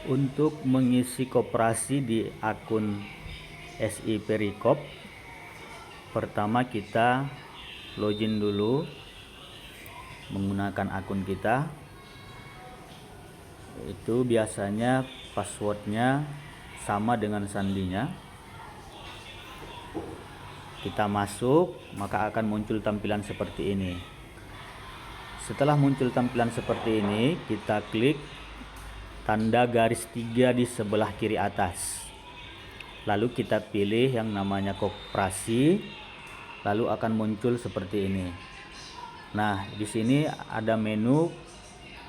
Untuk mengisi koperasi di akun SI Perikop, pertama kita login dulu menggunakan akun kita. Itu biasanya passwordnya sama dengan sandinya. Kita masuk, maka akan muncul tampilan seperti ini. Setelah muncul tampilan seperti ini, kita klik tanda garis 3 di sebelah kiri atas. Lalu kita pilih yang namanya koperasi, lalu akan muncul seperti ini. Nah, di sini ada menu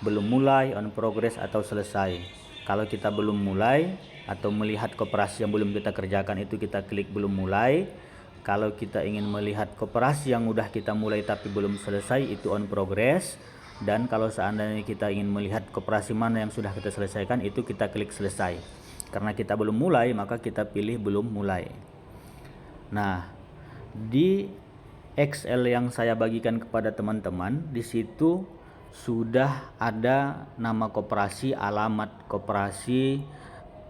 belum mulai, on progress, atau selesai. Kalau kita belum mulai atau melihat koperasi yang belum kita kerjakan, itu kita klik belum mulai. Kalau kita ingin melihat koperasi yang udah kita mulai tapi belum selesai, itu on progress. Dan kalau seandainya kita ingin melihat koperasi mana yang sudah kita selesaikan, itu kita klik selesai. Karena kita belum mulai, maka kita pilih belum mulai. Nah, di Excel yang saya bagikan kepada teman-teman, di situ sudah ada nama koperasi, alamat koperasi,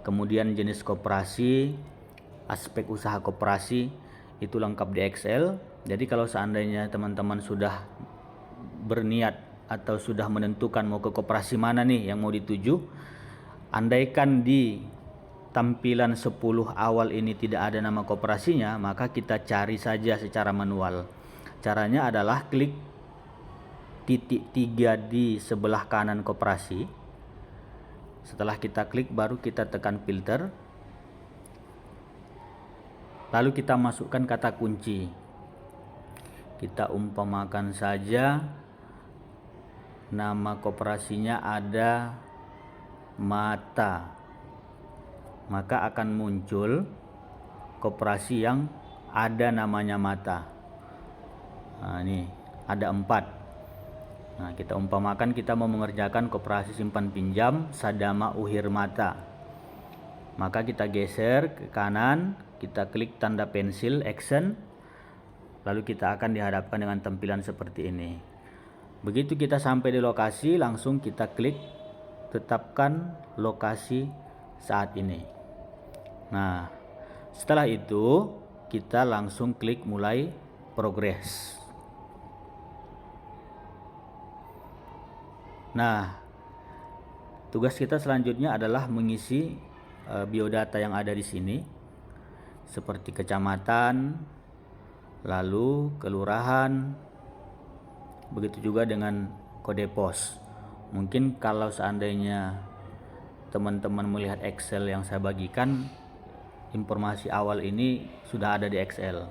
kemudian jenis koperasi, aspek usaha koperasi, itu lengkap di Excel. Jadi kalau seandainya teman-teman sudah berniat atau sudah menentukan mau ke koperasi mana nih yang mau dituju, andaikan di tampilan 10 awal ini tidak ada nama koperasinya, maka kita cari saja secara manual. Caranya adalah klik titik 3 di sebelah kanan koperasi. Setelah kita klik, baru kita tekan filter, lalu kita masukkan kata kunci. Kita umpamakan saja nama koperasinya ada Mata, maka akan muncul koperasi yang ada namanya Mata. Nah, ini ada 4. Nah, kita umpamakan kita mau mengerjakan koperasi simpan pinjam Sadama Uhir Mata. Maka kita geser ke kanan, kita klik tanda pensil action, lalu kita akan dihadapkan dengan tampilan seperti ini. Begitu kita sampai di lokasi, langsung kita klik tetapkan lokasi saat ini. Nah, setelah itu kita langsung klik mulai progres. Nah, tugas kita selanjutnya adalah mengisi biodata yang ada di sini, seperti kecamatan, lalu kelurahan, begitu juga dengan kode pos. Mungkin kalau seandainya teman-teman melihat Excel yang saya bagikan, informasi awal ini sudah ada di Excel.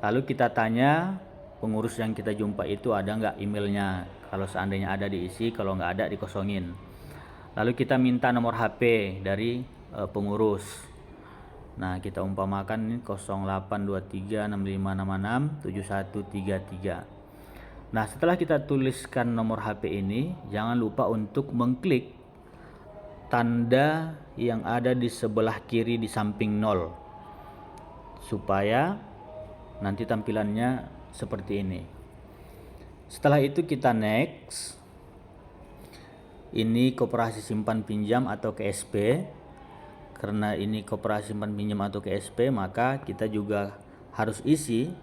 Lalu kita tanya pengurus yang kita jumpa itu ada nggak emailnya. Kalau seandainya ada diisi, kalau nggak ada dikosongin. Lalu kita minta nomor HP dari pengurus. Nah, kita umpamakan 082365667133. Nah, setelah kita tuliskan nomor HP ini, jangan lupa untuk mengklik tanda yang ada di sebelah kiri di samping 0, supaya nanti tampilannya seperti ini. Setelah itu kita next. Ini koperasi simpan pinjam atau KSP. Karena ini koperasi simpan pinjam atau KSP, maka kita juga harus isi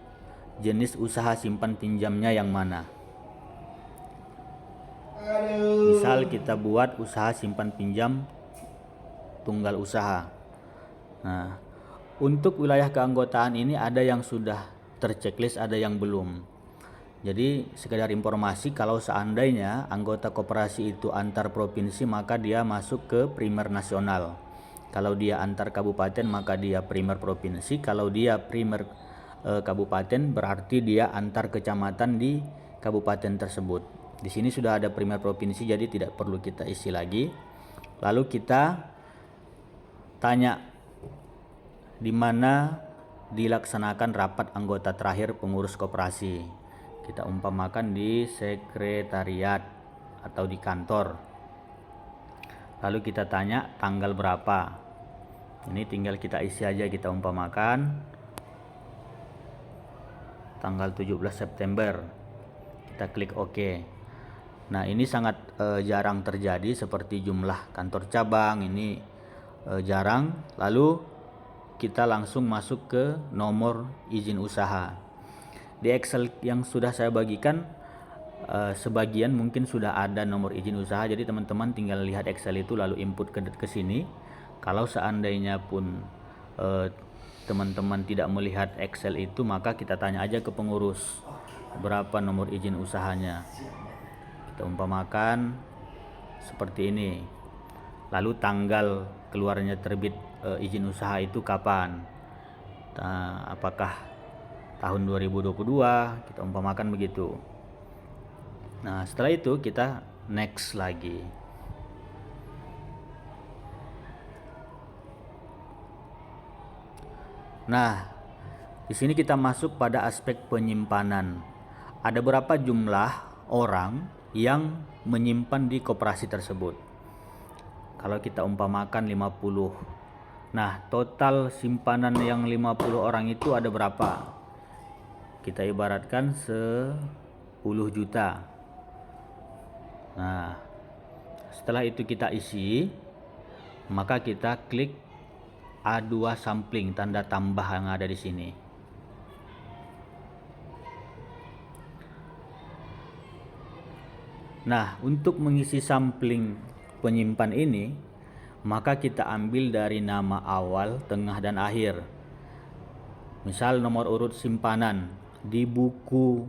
jenis usaha simpan pinjamnya yang mana. Misal kita buat usaha simpan pinjam tunggal usaha. Nah, untuk wilayah keanggotaan ini ada yang sudah terchecklist, ada yang belum. Jadi sekedar informasi, kalau seandainya anggota koperasi itu antar provinsi, maka dia masuk ke primer nasional. Kalau dia antar kabupaten, maka dia primer provinsi. Kalau dia primer kabupaten, berarti dia antar kecamatan di kabupaten tersebut. Di sini sudah ada primer provinsi, jadi tidak perlu kita isi lagi. Lalu kita tanya di mana dilaksanakan rapat anggota terakhir pengurus koperasi. Kita umpamakan di sekretariat atau di kantor. Lalu kita tanya tanggal berapa. Ini tinggal kita isi aja, kita umpamakan tanggal 17 September. Kita klik OK. Nah, ini sangat jarang terjadi, seperti jumlah kantor cabang ini jarang. Lalu kita langsung masuk ke nomor izin usaha. Di Excel yang sudah saya bagikan, sebagian mungkin sudah ada nomor izin usaha, jadi teman-teman tinggal lihat Excel itu lalu input ke sini. Kalau seandainya pun teman-teman tidak melihat Excel itu, maka kita tanya aja ke pengurus berapa nomor izin usahanya. Kita umpamakan seperti ini. Lalu tanggal keluarnya terbit izin usaha itu kapan? Apakah tahun 2022? Kita umpamakan begitu. Nah, setelah itu kita next lagi. Nah, di sini kita masuk pada aspek penyimpanan. Ada berapa jumlah orang yang menyimpan di koperasi tersebut? Kalau kita umpamakan 50. Nah, total simpanan yang 50 orang itu ada berapa? Kita ibaratkan 10 juta. Nah, setelah itu kita isi, maka kita klik A2 sampling, tanda tambah yang ada di sini. Nah, untuk mengisi sampling penyimpan ini, maka kita ambil dari nama awal, tengah, dan akhir. Misal nomor urut simpanan di buku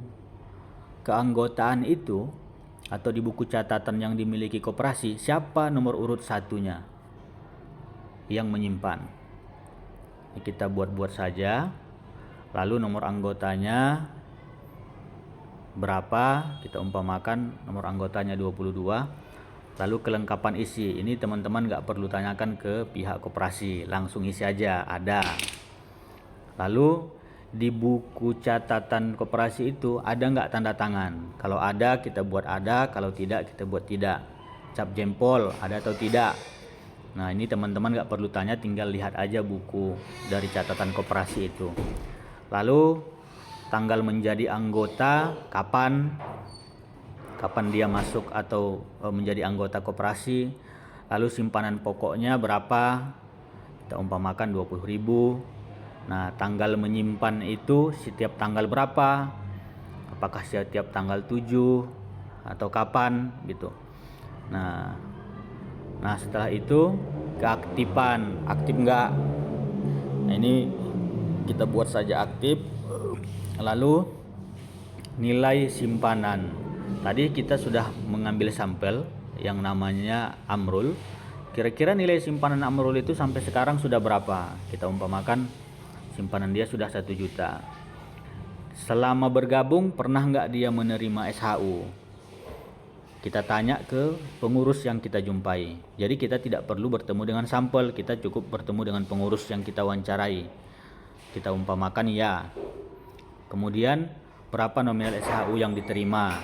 keanggotaan itu atau di buku catatan yang dimiliki koperasi, siapa nomor urut satunya yang menyimpan. Ini kita buat-buat saja. Lalu nomor anggotanya berapa? Kita umpamakan nomor anggotanya 22. Lalu kelengkapan isi. Ini teman-teman nggak perlu tanyakan ke pihak koperasi, langsung isi aja, ada. Lalu di buku catatan koperasi itu ada nggak tanda tangan? Kalau ada kita buat ada, kalau tidak kita buat tidak. Cap jempol ada atau tidak? Nah, ini teman-teman nggak perlu tanya, tinggal lihat aja buku dari catatan koperasi itu. Lalu tanggal menjadi anggota, kapan dia masuk atau menjadi anggota koperasi. Lalu simpanan pokoknya berapa? Kita umpamakan 20.000. Nah, tanggal menyimpan itu setiap tanggal berapa? Apakah setiap tanggal 7 atau kapan gitu. Nah, setelah itu keaktifan, aktif enggak? Nah, ini kita buat saja aktif. Lalu nilai simpanan. Tadi kita sudah mengambil sampel yang namanya Amrul. Kira-kira nilai simpanan Amrul itu sampai sekarang sudah berapa? Kita umpamakan simpanan dia sudah 1 juta. Selama bergabung pernah nggak dia menerima SHU? Kita tanya ke pengurus yang kita jumpai. Jadi kita tidak perlu bertemu dengan sampel, kita cukup bertemu dengan pengurus yang kita wawancarai. Kita umpamakan ya. Kemudian berapa nominal SHU yang diterima?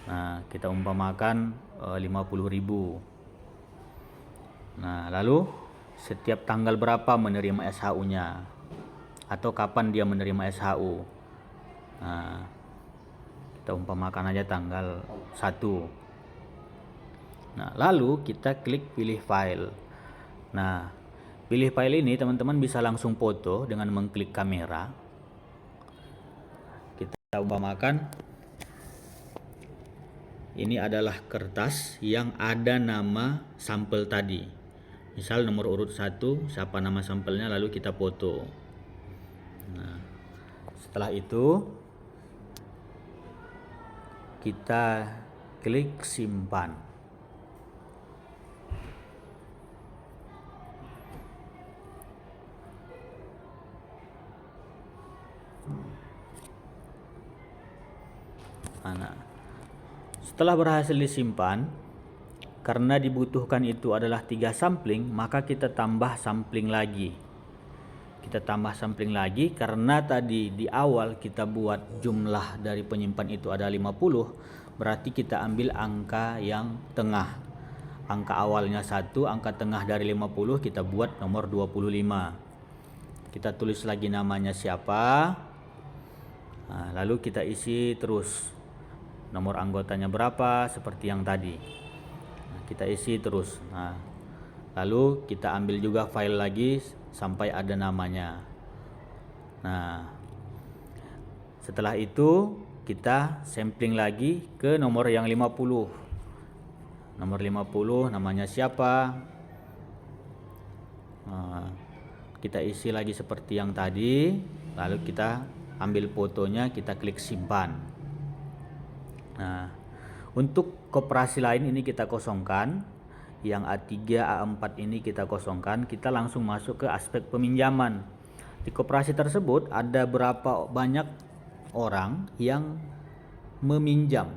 Nah, kita umpamakan 50.000. Nah, lalu setiap tanggal berapa menerima SHU-nya? Atau kapan dia menerima SHU? Nah, kita umpamakan aja tanggal 1. Nah, lalu kita klik pilih file. Nah, pilih file ini teman-teman bisa langsung foto dengan mengklik kamera. Kita umpamakan ini adalah kertas yang ada nama sampel tadi. Misal nomor urut 1, siapa nama sampelnya, lalu kita foto. Nah, setelah itu kita klik simpan. Nah, setelah berhasil disimpan, karena dibutuhkan itu adalah 3 sampling, maka kita tambah sampling lagi. Kita tambah sampling lagi karena tadi di awal kita buat jumlah dari penyimpan itu ada 50, berarti kita ambil angka yang tengah. Angka awalnya 1, angka tengah dari 50 kita buat nomor 25. Kita tulis lagi namanya siapa. Nah, lalu kita isi terus. nomor anggotanya berapa seperti yang tadi. Nah, kita isi terus. Nah, lalu kita ambil juga file lagi sampai ada namanya. Nah, setelah itu kita sampling lagi ke nomor yang 50. Nomor 50 namanya siapa? Nah, kita isi lagi seperti yang tadi, lalu kita ambil fotonya, kita klik simpan. Nah, untuk koperasi lain ini kita kosongkan, yang A3, A4 ini kita kosongkan, kita langsung masuk ke aspek peminjaman. Di koperasi tersebut ada berapa banyak orang yang meminjam.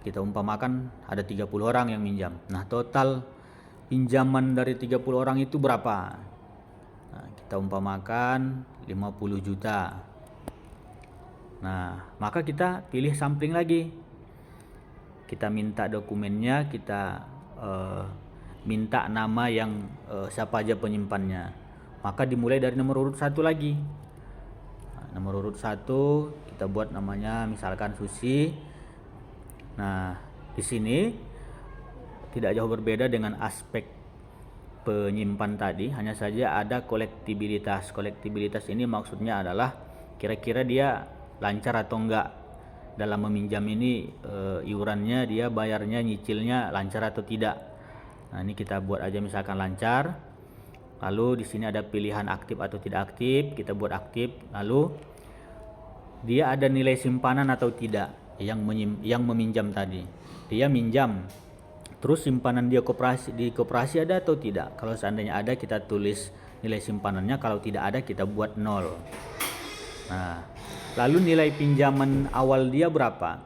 Kita umpamakan ada 30 orang yang minjam. Nah, total pinjaman dari 30 orang itu berapa? Nah, kita umpamakan 50 juta. Nah, maka kita pilih sampling lagi. Kita minta dokumennya, kita minta nama yang siapa aja penyimpannya. Maka dimulai dari nomor urut 1 lagi. Nah, nomor urut 1 kita buat namanya misalkan Susi. Nah, di sini tidak jauh berbeda dengan aspek penyimpan tadi, hanya saja ada kolektibilitas. Kolektibilitas ini maksudnya adalah kira-kira dia lancar atau enggak dalam meminjam ini, iurannya dia bayarnya, nyicilnya lancar atau tidak. Nah, ini kita buat aja misalkan lancar. Lalu di sini ada pilihan aktif atau tidak aktif, kita buat aktif. Lalu dia ada nilai simpanan atau tidak yang meminjam tadi. Dia minjam, terus simpanan dia di koperasi ada atau tidak. Kalau seandainya ada, kita tulis nilai simpanannya, kalau tidak ada kita buat 0. Nah, lalu nilai pinjaman awal dia berapa?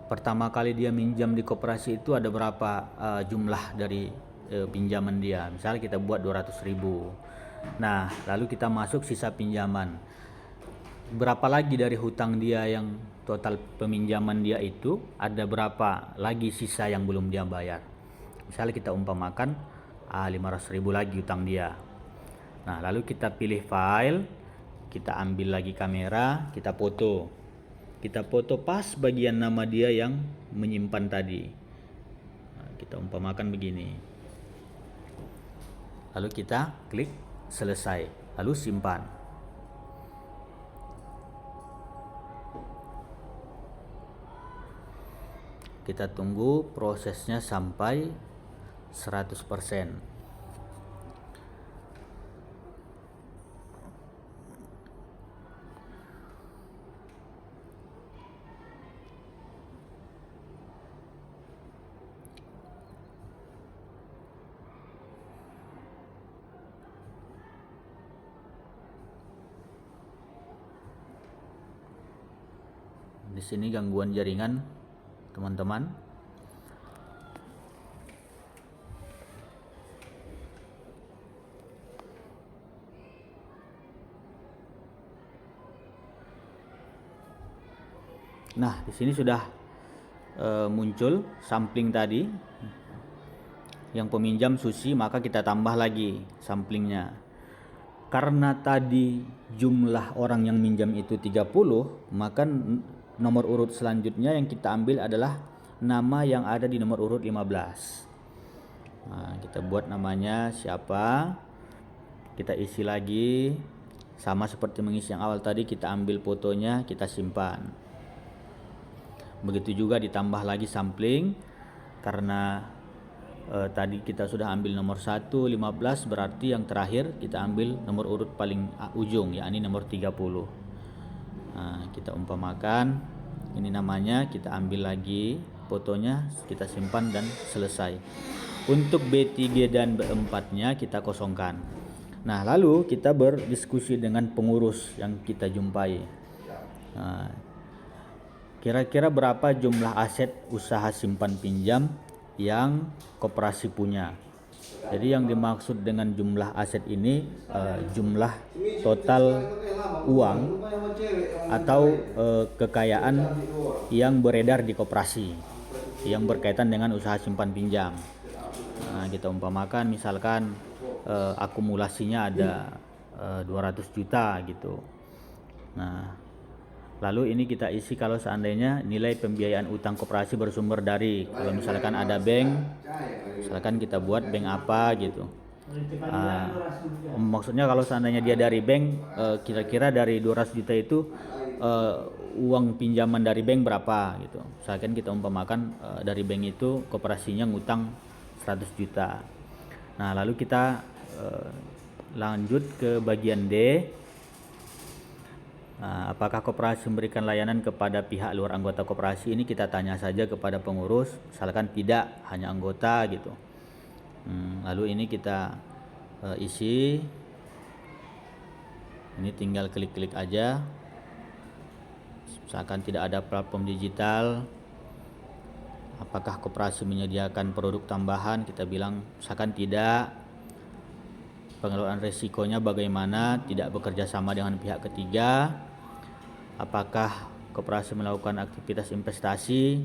Pertama kali dia minjam di koperasi itu ada berapa jumlah dari pinjaman dia. Misalnya kita buat 200.000. Nah, lalu kita masuk sisa pinjaman. Berapa lagi dari hutang dia yang total peminjaman dia itu, ada berapa lagi sisa yang belum dia bayar. Misalnya kita umpamakan 500.000 lagi hutang dia. Nah, lalu kita pilih file, kita ambil lagi kamera, kita foto. Kita foto pas bagian nama dia yang menyimpan tadi. Nah, kita umpamakan begini. Lalu kita klik selesai, lalu simpan. Kita tunggu prosesnya sampai 100%. Di sini gangguan jaringan, teman-teman. Nah, di sini sudah muncul sampling tadi yang peminjam Susi, maka kita tambah lagi samplingnya. Karena tadi jumlah orang yang minjam itu 30, maka nomor urut selanjutnya yang kita ambil adalah nama yang ada di nomor urut 15. Nah, kita buat namanya siapa, kita isi lagi sama seperti mengisi yang awal tadi, kita ambil fotonya, kita simpan. Begitu juga ditambah lagi sampling, karena tadi kita sudah ambil nomor 1, 15, berarti yang terakhir kita ambil nomor urut paling ujung, yakni nomor 30. Nah, kita umpamakan ini namanya, kita ambil lagi fotonya, kita simpan dan selesai. Untuk B3 dan B4 nya kita kosongkan. Nah, lalu kita berdiskusi dengan pengurus yang kita jumpai. Nah, kira-kira berapa jumlah aset usaha simpan pinjam yang koperasi punya. Jadi yang dimaksud dengan jumlah aset ini jumlah total uang atau kekayaan yang beredar di koperasi yang berkaitan dengan usaha simpan pinjam. Nah, kita umpamakan misalkan akumulasinya ada 200 juta gitu. Nah, Lalu ini kita isi kalau seandainya nilai pembiayaan utang koperasi bersumber dari, kalau misalkan ada bank, misalkan kita buat bank apa gitu. Maksudnya kalau seandainya dia dari bank, kira-kira dari 200 juta itu uang pinjaman dari bank berapa gitu. Misalkan kita umpamakan dari bank itu koperasinya ngutang 100 juta. Nah, lalu kita lanjut ke bagian D. Apakah koperasi memberikan layanan kepada pihak luar anggota koperasi? Ini kita tanya saja kepada pengurus, misalkan tidak, hanya anggota gitu. Lalu ini kita isi. Ini tinggal klik-klik aja. Misalkan tidak ada platform digital, apakah koperasi menyediakan produk tambahan? Kita bilang misalkan tidak. Pengelolaan resikonya bagaimana? Tidak bekerja sama dengan pihak ketiga. Apakah koperasi melakukan aktivitas investasi?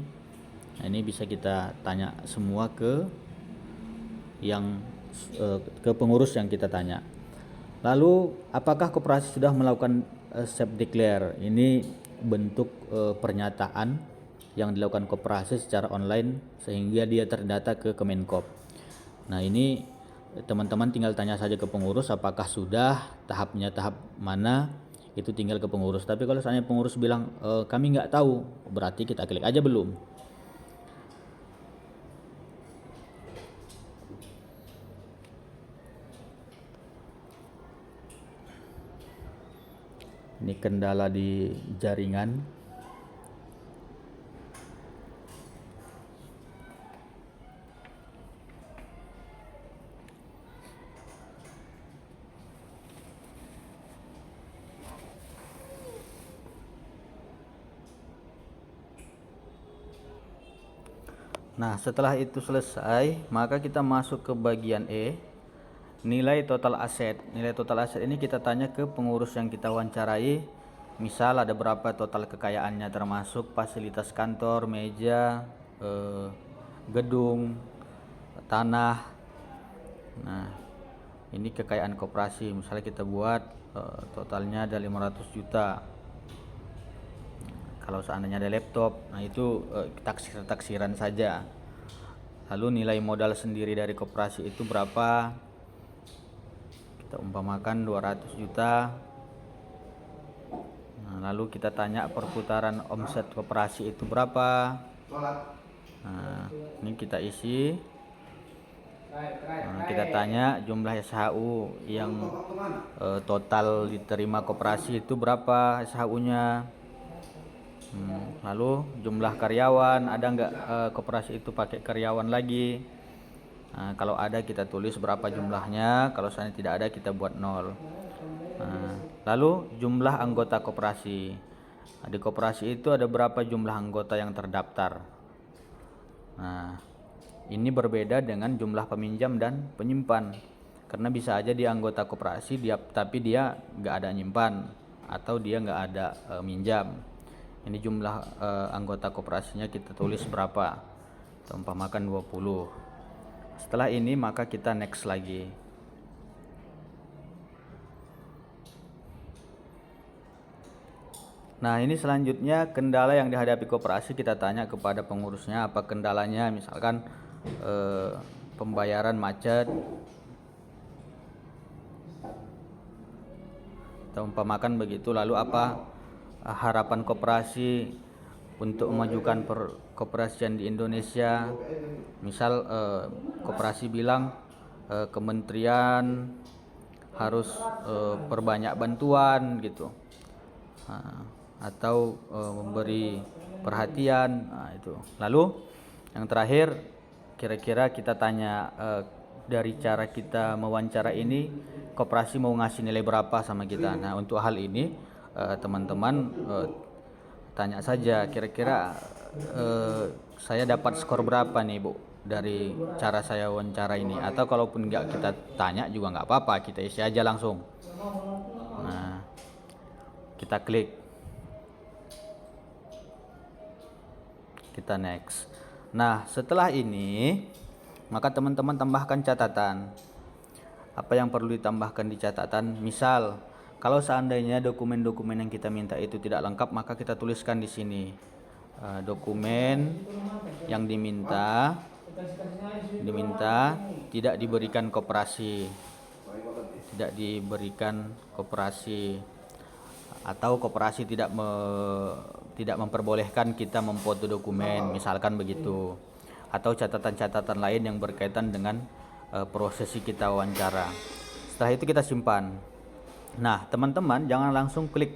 Nah, ini bisa kita tanya semua ke pengurus yang kita tanya. Lalu apakah koperasi sudah melakukan self declare? Ini bentuk pernyataan yang dilakukan koperasi secara online sehingga dia terdata ke Kemenkop. Nah, ini teman-teman tinggal tanya saja ke pengurus apakah sudah, tahapnya tahap mana, itu tinggal ke pengurus. Tapi kalau misalnya pengurus bilang kami nggak tahu, berarti kita klik aja belum. Ini kendala di jaringan. Nah, setelah itu selesai, maka kita masuk ke bagian E, nilai total aset. Nilai total aset ini kita tanya ke pengurus yang kita wawancarai. Misal ada berapa total kekayaannya, termasuk fasilitas kantor, meja, gedung, tanah. Nah, ini kekayaan koperasi. Misalnya kita buat totalnya ada 500 juta. Kalau seandainya ada laptop, nah itu taksiran saja. Lalu nilai modal sendiri dari koperasi itu berapa? Kita umpamakan 200 juta. Nah, lalu kita tanya perputaran omset koperasi itu berapa? Nah, ini kita isi. Nah, kita tanya jumlah SHU yang total diterima koperasi itu berapa SHU-nya. Lalu jumlah karyawan, ada nggak koperasi itu pakai karyawan lagi? Nah, kalau ada kita tulis berapa jumlahnya, kalau misalnya tidak ada kita buat 0. Nah, lalu jumlah anggota koperasi. Nah, di koperasi itu ada berapa jumlah anggota yang terdaftar? Nah, ini berbeda dengan jumlah peminjam dan penyimpan, karena bisa aja dia anggota koperasi tapi dia nggak ada nyimpan atau dia nggak ada minjam. Ini jumlah anggota koperasinya kita tulis berapa, kita umpamakan 20. Setelah ini maka kita next lagi. Nah, ini selanjutnya kendala yang dihadapi koperasi, kita tanya kepada pengurusnya apa kendalanya. Misalkan pembayaran macet, kita umpamakan begitu. Lalu apa harapan koperasi untuk memajukan perkoperasian di Indonesia? Misal koperasi bilang kementerian harus perbanyak bantuan gitu, atau memberi perhatian. Nah, itu. Lalu yang terakhir, kira-kira kita tanya dari cara kita mewawancara ini koperasi mau ngasih nilai berapa sama kita. Nah, untuk hal ini teman-teman tanya saja kira-kira saya dapat skor berapa nih Bu dari cara saya wawancara ini, atau kalaupun nggak kita tanya juga nggak apa-apa, kita isi aja langsung. Nah, kita klik, kita next. Nah, setelah ini maka teman-teman tambahkan catatan. Apa yang perlu ditambahkan di catatan? Misal Kalau seandainya dokumen-dokumen yang kita minta itu tidak lengkap, maka kita tuliskan di sini dokumen yang diminta tidak diberikan koperasi, atau koperasi tidak memperbolehkan kita memfoto dokumen, misalkan begitu, atau catatan-catatan lain yang berkaitan dengan prosesi kita wawancara. Setelah itu kita simpan. Nah, teman-teman jangan langsung klik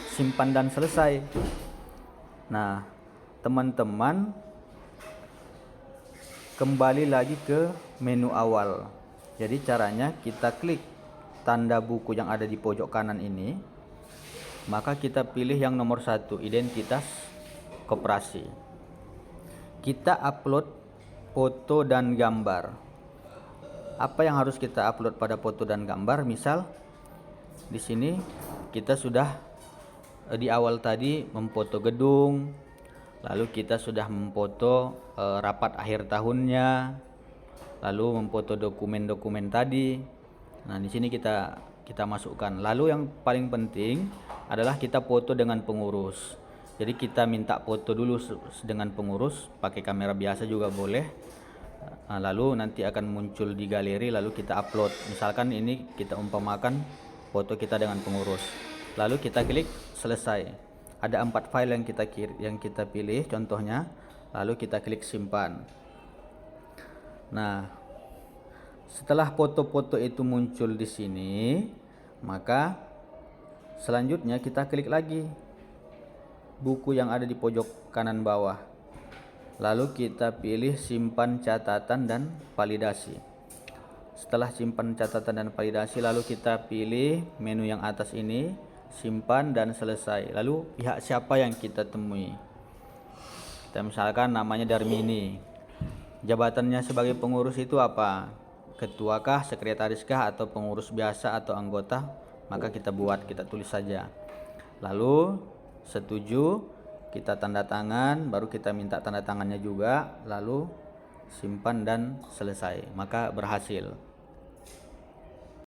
simpan dan selesai. Nah, teman-teman kembali lagi ke menu awal. Jadi caranya kita klik tanda buku yang ada di pojok kanan ini, maka kita pilih yang nomor 1, identitas koperasi. Kita upload foto dan gambar. Apa yang harus kita upload pada foto dan gambar? Misal di sini kita sudah di awal tadi memfoto gedung, lalu kita sudah memfoto rapat akhir tahunnya, lalu memfoto dokumen-dokumen tadi. Nah, di sini kita masukkan. Lalu yang paling penting adalah kita foto dengan pengurus. Jadi kita minta foto dulu dengan pengurus, pakai kamera biasa juga boleh. Nah, lalu nanti akan muncul di galeri, lalu kita upload. Misalkan ini kita umpamakan foto kita dengan pengurus. Lalu kita klik selesai. Ada 4 file yang kita pilih contohnya, lalu kita klik simpan. Nah, setelah foto-foto itu muncul di sini, maka selanjutnya kita klik lagi buku yang ada di pojok kanan bawah. Lalu kita pilih simpan catatan dan validasi. Setelah simpan catatan dan validasi, lalu kita pilih menu yang atas ini, simpan dan selesai. Lalu pihak siapa yang kita temui? Kita misalkan namanya Darmini. Jabatannya sebagai pengurus itu apa? Ketuakah, sekretariskah, atau pengurus biasa atau anggota? Maka kita tulis saja. Lalu setuju, kita tanda tangan, baru kita minta tanda tangannya juga, lalu simpan dan selesai. Maka berhasil.